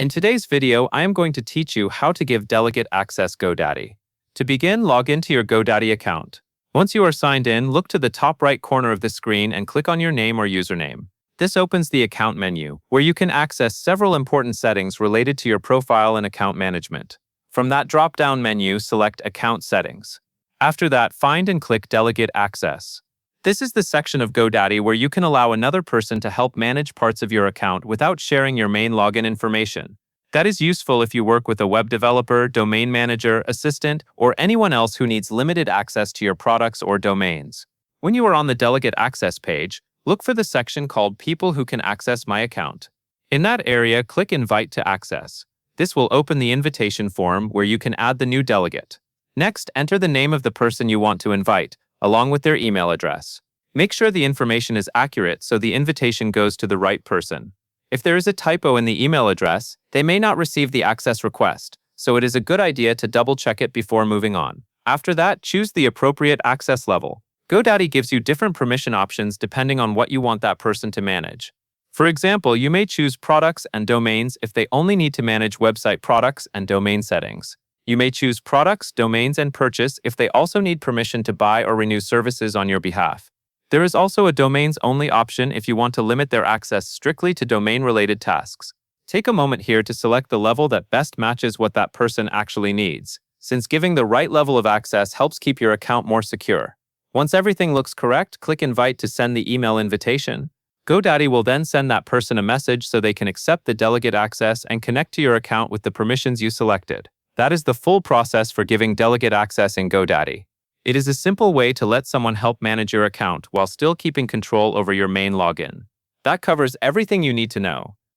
In today's video, I am going to teach you how to give Delegate access Godaddy. To begin, log into your Godaddy account. Once you are signed in, look to the top right corner of the screen and click on your name or username. This opens the account menu, where you can access several important settings related to your profile and account management. From that drop-down menu, select Account Settings. After that, find and click Delegate Access. This is the section of Godaddy where you can allow another person to help manage parts of your account without sharing your main login information. That is useful if you work with a web developer, domain manager, assistant, or anyone else who needs limited access to your products or domains. When you are on the Delegate Access page, look for the section called People Who Can Access My Account. In that area, click Invite to Access. This will open the invitation form where you can add the new delegate. Next, enter the name of the person you want to invite, along with their email address. Make sure the information is accurate so the invitation goes to the right person. If there is a typo in the email address, they may not receive the access request, so it is a good idea to double-check it before moving on. After that, choose the appropriate access level. Godaddy gives you different permission options depending on what you want that person to manage. For example, you may choose products and domains if they only need to manage website products and domain settings. You may choose products, domains, and purchase if they also need permission to buy or renew services on your behalf. There is also a domains-only option if you want to limit their access strictly to domain-related tasks. Take a moment here to select the level that best matches what that person actually needs, since giving the right level of access helps keep your account more secure. Once everything looks correct, click Invite to send the email invitation. Godaddy will then send that person a message so they can accept the delegate access and connect to your account with the permissions you selected. That is the full process for giving delegate access in Godaddy. It is a simple way to let someone help manage your account while still keeping control over your main login. That covers everything you need to know.